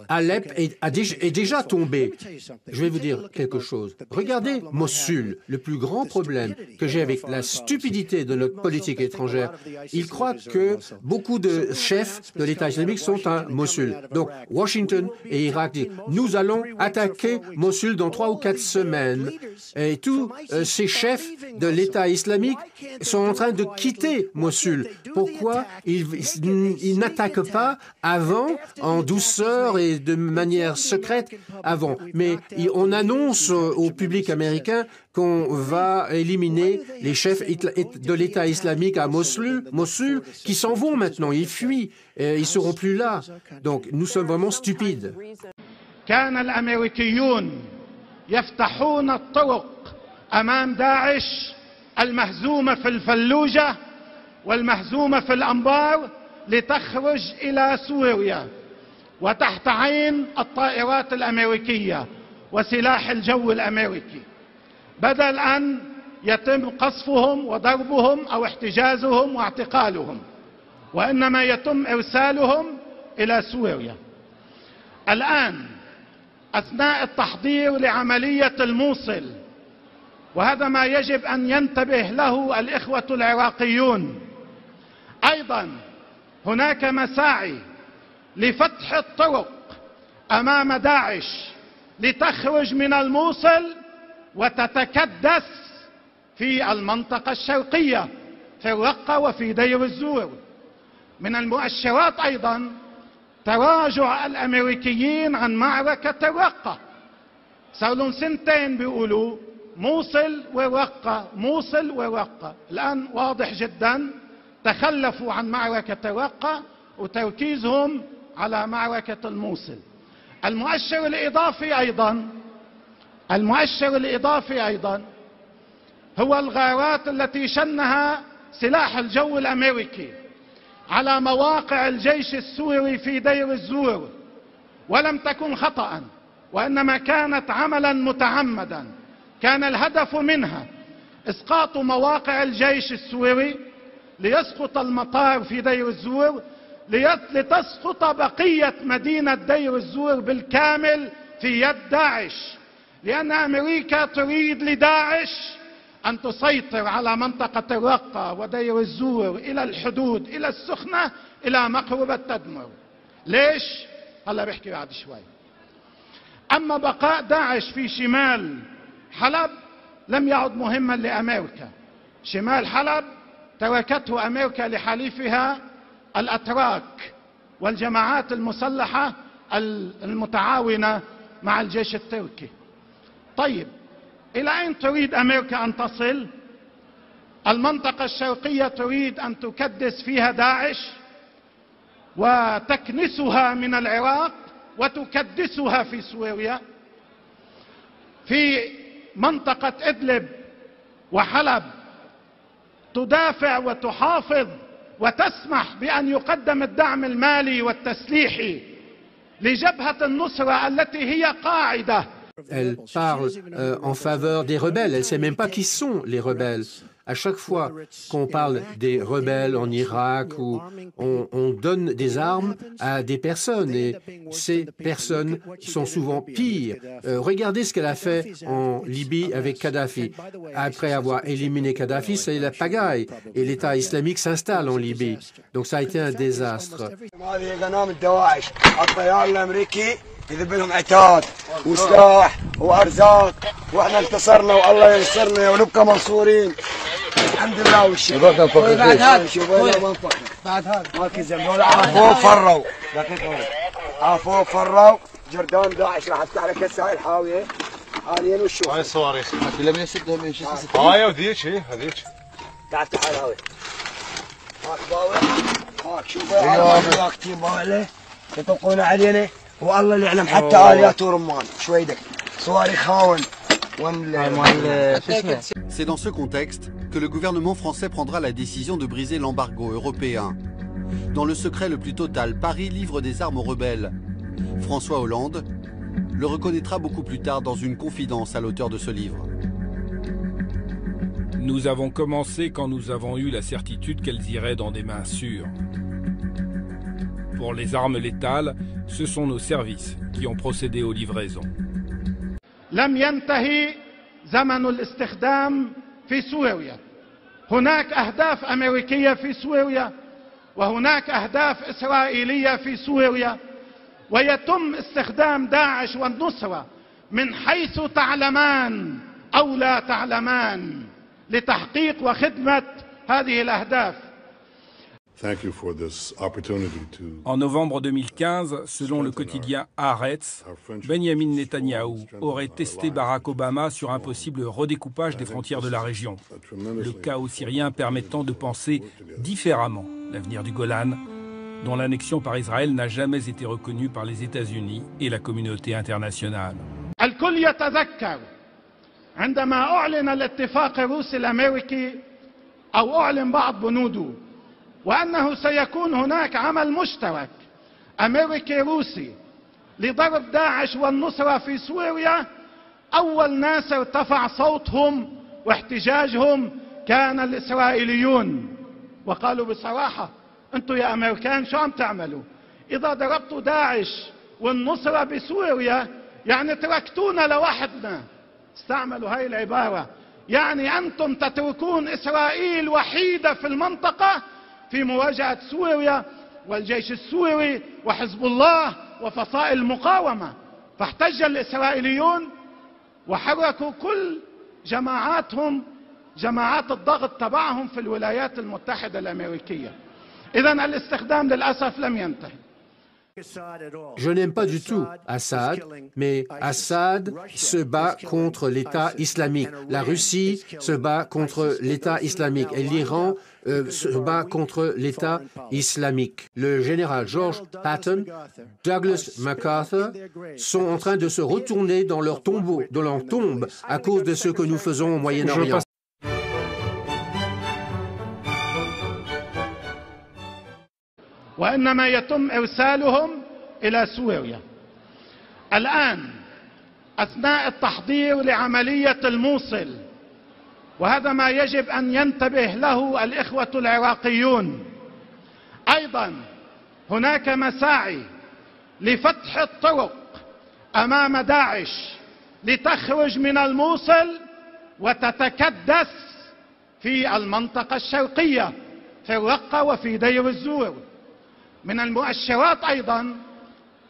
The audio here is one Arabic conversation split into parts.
Alep est déjà tombé. Je vais vous dire quelque chose. Regardez Mossoul, le plus grand problème que j'ai avec la stupidité de notre politique étrangère. Ils croient que beaucoup de chefs de l'État islamique sont à Mossoul. Donc, Washington et Irak disent, nous allons attaquer Mossoul dans 3 ou 4 semaines. Et tous ces chefs de l'État islamique sont en train de quitter Mossoul. Pourquoi ils n'attaquent pas avant, en douceur et de manière secrète avant? Mais on annonce au public américain qu'on va éliminer les chefs de l'État islamique à Mossoul, qui s'en vont maintenant, ils fuient, ils ne seront plus là. Donc nous sommes vraiment stupides. كان الأمريكيون يفتحون الطرق أمام داعش المهزومة في الفلوجة والمهزومة في الأنبار لتخرج إلى سوريا وتحت عين الطائرات الأمريكية وسلاح الجو الأمريكي، بدل أن يتم قصفهم وضربهم أو احتجازهم واعتقالهم، وإنما يتم إرسالهم إلى سوريا. الآن أثناء التحضير لعملية الموصل، وهذا ما يجب أن ينتبه له الإخوة العراقيون، أيضا هناك مساعي لفتح الطرق أمام داعش لتخرج من الموصل وتتكدس في المنطقة الشرقية في الرقة وفي دير الزور. من المؤشرات أيضا تراجع الأمريكيين عن معركة الرقة. صار لهم سنتين بيقولوا موصل والرقة موصل والرقة، الآن واضح جدا تخلفوا عن معركة الرقة وتركيزهم على معركة الموصل. المؤشر الإضافي أيضا هو الغارات التي شنها سلاح الجو الأمريكي على مواقع الجيش السوري في دير الزور، ولم تكن خطأ وإنما كانت عملا متعمدا. كان الهدف منها إسقاط مواقع الجيش السوري ليسقط المطار في دير الزور، لتسقط بقية مدينة دير الزور بالكامل في يد داعش، لأن أمريكا تريد لداعش أن تسيطر على منطقة الرقة ودير الزور إلى الحدود إلى السخنة إلى مقربة تدمر. ليش؟ هلا بحكي بعد شوي. أما بقاء داعش في شمال حلب لم يعد مهما لأمريكا. شمال حلب تركته أمريكا لحليفها الأتراك والجماعات المسلحة المتعاونة مع الجيش التركي. طيب، إلى أين تريد أمريكا أن تصل؟ المنطقة الشرقية تريد أن تكدس فيها داعش وتكنسها من العراق وتكدسها في سوريا. في منطقة إدلب وحلب تدافع وتحافظ وتسمح بأن يقدم الدعم المالي والتسليحي لجبهة النصرة التي هي قاعدة. Elle parle en faveur des rebelles. Elle ne sait même pas qui sont les rebelles. À chaque fois qu'on parle des rebelles en Irak, où on donne des armes à des personnes, et ces personnes sont souvent pires. Regardez ce qu'elle a fait en Libye avec Kadhafi. Après avoir éliminé Kadhafi, c'est la pagaille, et l'État islamique s'installe en Libye. Donc ça a été un désastre. يذب لهم عتاد وسلاح وارزاق، واحنا انتصرنا والله ينصرنا ونبقى منصورين الحمد لله والشكر. بعد هذا شوف بعد هذا ما كذب ولا عافوا فروا عافوا فروا جردان داعش راح تفتح لك هسه هاي الحاويه حاليا وشوف هاي الصواريخ لما يسدهم من شو هاي وذيك هذيك تعال تعال هاي هاك باوي هاك شوف هاي كثير باله يطلقون علينا والله اللي يعلم حتى آليات ورمان شويدك صواريخ هاون. C'est dans ce contexte que le gouvernement français prendra la décision de briser l'embargo européen. Dans le secret le plus total, Paris livre des armes aux rebelles. François Hollande le reconnaîtra beaucoup plus tard dans une confidence à l'auteur de ce livre. Nous avons commencé quand nous avons eu la certitude qu'elles iraient dans des mains sûres. Pour les armes létales, ce sont nos services qui ont procédé aux livraisons. لم ينتهي زمن الاستخدام في سوريا. هناك أهداف أمريكية في سوريا وهناك أهداف إسرائيلية في سوريا، ويتم استخدام داعش والنصرة من حيث تعلمان أو لا تعلمان لتحقيق وخدمة هذه الأهداف. En novembre 2015, selon le quotidien Haaretz, Benjamin Netanyahou aurait testé Barack Obama sur un possible redécoupage des frontières de la région, le chaos syrien permettant de penser différemment l'avenir du Golan, dont l'annexion par Israël n'a jamais été reconnue par les États-Unis et la communauté internationale. الكل يتذكر عندما أعلن الاتفاق الروسي الأمريكي أو أعلن بعض بنوده وأنه سيكون هناك عمل مشترك أمريكي روسي لضرب داعش والنصرة في سوريا، أول ناس ارتفع صوتهم واحتجاجهم كان الإسرائيليون، وقالوا بصراحة أنتم يا أمريكان شو عم تعملوا؟ إذا ضربتوا داعش والنصرة بسوريا يعني تركتونا لوحدنا. استعملوا هاي العبارة، يعني أنتم تتركون إسرائيل وحيدة في المنطقة في مواجهة سوريا والجيش السوري وحزب الله وفصائل المقاومة. فاحتج الإسرائيليون وحركوا كل جماعاتهم، جماعات الضغط تبعهم في الولايات المتحدة الأمريكية. إذن الاستخدام للأسف لم ينتهي. Je n'aime pas du tout Assad, mais Assad se bat contre l'État islamique. La Russie se bat contre l'État islamique et l'Iran se bat contre l'État islamique. Le général George Patton, Douglas MacArthur sont en train de se retourner dans leur tombeau, dans leur tombe, à cause de ce que nous faisons au Moyen-Orient. وإنما يتم إرسالهم إلى سوريا. الآن أثناء التحضير لعملية الموصل، وهذا ما يجب أن ينتبه له الإخوة العراقيون. أيضا هناك مساعي لفتح الطرق أمام داعش لتخرج من الموصل وتتكدس في المنطقة الشرقية في الرقة وفي دير الزور. من المؤشرات أيضا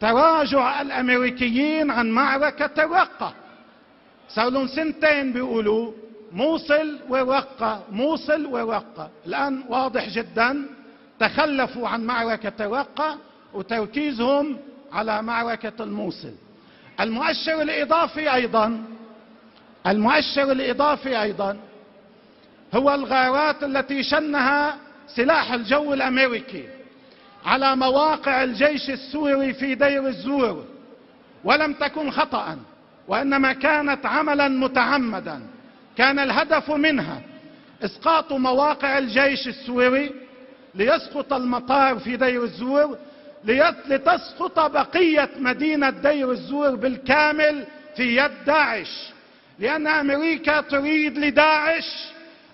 تراجع الأمريكيين عن معركة الرقة. صار لهم سنتين بيقولوا موصل والرقة موصل والرقة، الآن واضح جدا تخلفوا عن معركة الرقة وتركيزهم على معركة الموصل. المؤشر الإضافي أيضا هو الغارات التي شنها سلاح الجو الأمريكي على مواقع الجيش السوري في دير الزور، ولم تكن خطأ وإنما كانت عملا متعمدا. كان الهدف منها إسقاط مواقع الجيش السوري ليسقط المطار في دير الزور، لتسقط بقية مدينة دير الزور بالكامل في يد داعش، لأن أمريكا تريد لداعش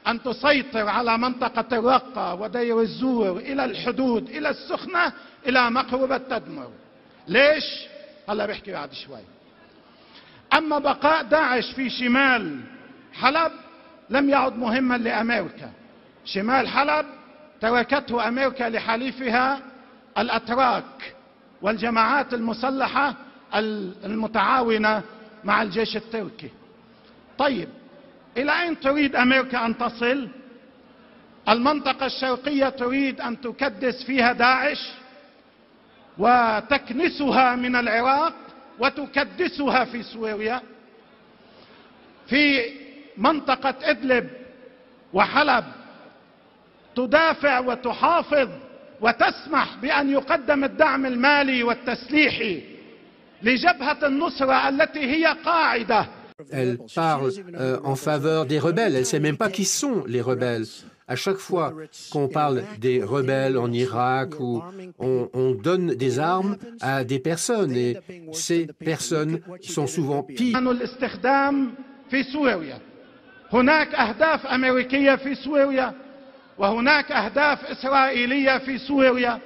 أن تسيطر على منطقة الرقة ودير الزور إلى الحدود، إلى السخنة، إلى مقربة تدمر. ليش؟ هلا بحكي بعد شوي. أما بقاء داعش في شمال حلب لم يعد مهما لأمريكا. شمال حلب تركته أمريكا لحليفها الأتراك والجماعات المسلحة المتعاونة مع الجيش التركي. طيب، إلى أين تريد أمريكا أن تصل؟ المنطقة الشرقية تريد أن تكدس فيها داعش وتكنسها من العراق وتكدسها في سوريا. في منطقة إدلب وحلب تدافع وتحافظ وتسمح بأن يقدم الدعم المالي والتسليحي لجبهة النصرة التي هي قاعدة. Elle parle en faveur des rebelles. Elle ne sait même pas qui sont les rebelles. À chaque fois qu'on parle des rebelles en Irak, où on donne des armes à des personnes, et ces personnes sont souvent pires. هناك أهداف أمريكية في سوريا وهناك أهداف إسرائيلية في سوريا،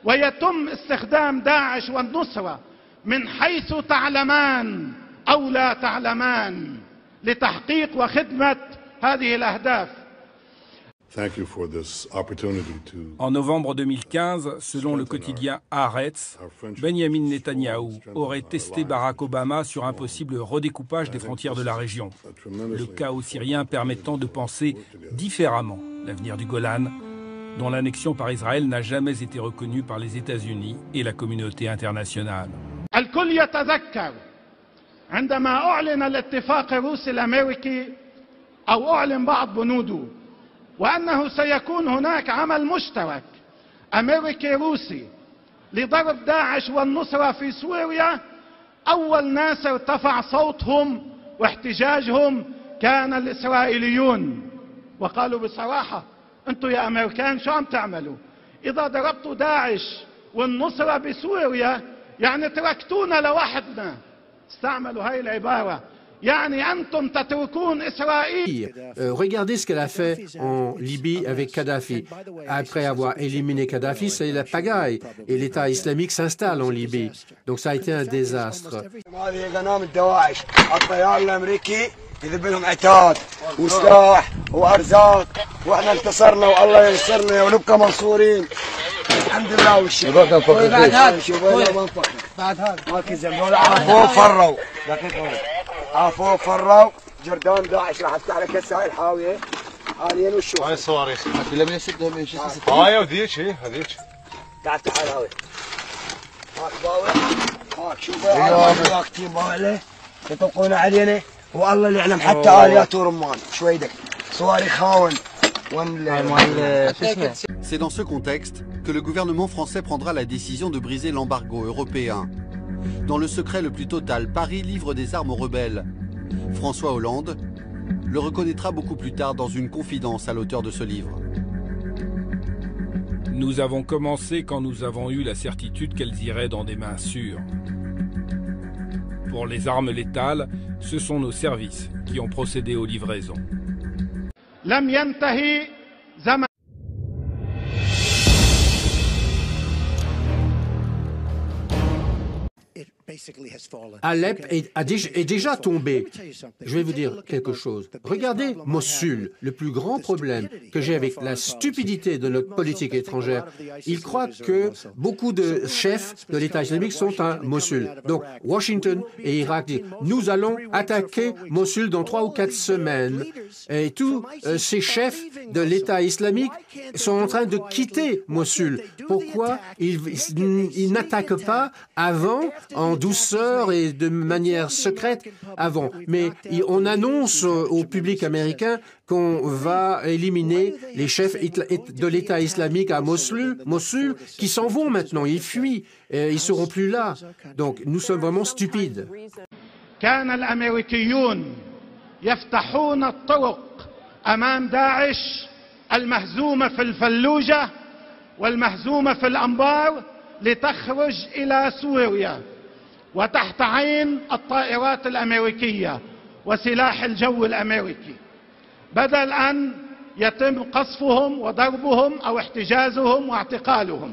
ويتم استخدام داعش والنصرة من حيث تعلمان أو لا تعلمان لتحقيق وخدمة هذه الأهداف. En novembre 2015, selon le quotidien Haaretz, Benyamin Netanyahou aurait testé Barack Obama sur un possible redécoupage des frontières de la région. Le chaos syrien permettant de penser différemment l'avenir du Golan, dont l'annexion par Israël n'a jamais été reconnue par les États-Unis et la communauté internationale. الكل يتذكر عندما أعلن الاتفاق الروسي الأمريكي أو أعلن بعض بنوده وأنه سيكون هناك عمل مشترك أمريكي روسي لضرب داعش والنصرة في سوريا. أول ناس ارتفع صوتهم واحتجاجهم كان الإسرائيليون وقالوا بصراحة أنتم يا أمريكان شو عم تعملوا؟ إذا ضربتوا داعش والنصرة بسوريا يعني تركتونا لوحدنا. استعملوا هاي العبارة. Regardez ce qu'elle a fait en Libye avec Kadhafi. Après avoir éliminé Kadhafi, c'est la pagaille. Et l'État islamique s'installe en Libye. Donc ça a été un désastre. يذب لهم عتاد وسلاح وارزاق واحنا انتصرنا والله ينصرنا ونبقى منصورين الحمد لله والشكر. بعد هذا بعد هذا ما كذب عفوا فروا عفوا فروا جردان داعش راح افتح لك هسه هاي الحاويه حاليا وشوف هاي الصواريخ لما يسدها من شو هاي وذيك هذيك تعال تعال هاوي هاك باوي هاك شوف هاي كثير ماله يطلقون علينا والله اللي يعلم حتى آليات ورمان شويدك صواريخ هاون. C'est dans ce contexte que le gouvernement français prendra la décision de briser l'embargo européen. Dans le secret le plus total, Paris livre des armes aux rebelles. François Hollande le reconnaîtra beaucoup plus tard dans une confidence à l'auteur de ce livre. Nous avons commencé quand nous avons eu la certitude qu'elles iraient dans des mains sûres. Pour les armes létales, ce sont nos services qui ont procédé aux livraisons. Alep est déjà tombé. Je vais vous dire quelque chose. Regardez Mossoul, le plus grand problème que j'ai avec la stupidité de notre politique étrangère. Ils croient que beaucoup de chefs de l'État islamique sont à Mossoul. Donc Washington et Irak disent « Nous allons attaquer Mossoul dans 3 ou 4 semaines. » Et tous ces chefs de l'État islamique sont en train de quitter Mossoul. Pourquoi ils n'attaquent pas avant, en douceur et de manière secrète avant? Mais on annonce au public américain qu'on va éliminer les chefs de l'État islamique à Mossoul qui s'en vont maintenant, ils fuient, ils ne seront plus là. Donc nous sommes vraiment stupides. كان الأمريكيون يفتحون الطرق أمام داعش المهزومة في الفلوجة والمهزومة في الأنبار لتخرج إلى سوريا وتحت عين الطائرات الأمريكية وسلاح الجو الأمريكي بدل أن يتم قصفهم وضربهم أو احتجازهم واعتقالهم.